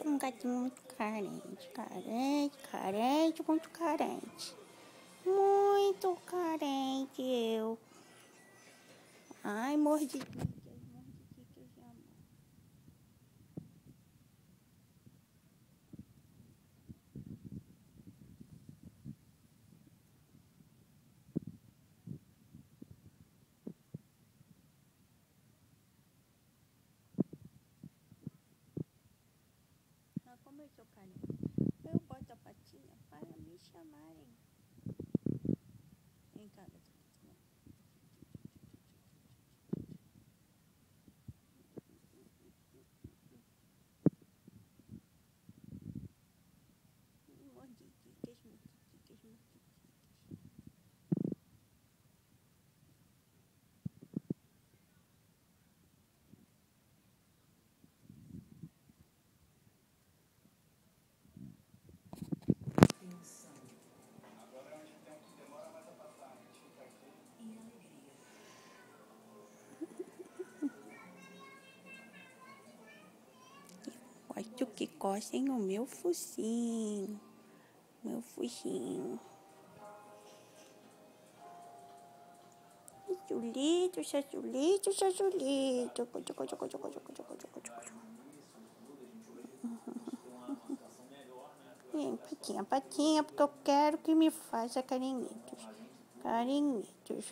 um gatinho muito carente, carente, muito carente. Muito carente eu. Ai, mordidinhas de amor. Ah, como eu sou carente, eu boto a patinha para me chamarem. Vem cá, gatinho. Mordidinhas. Gosto que coçem o meu focinho. Meu focinho. Chulito. Vem, patinha, porque eu quero que me faça carinhitos. Carinhitos.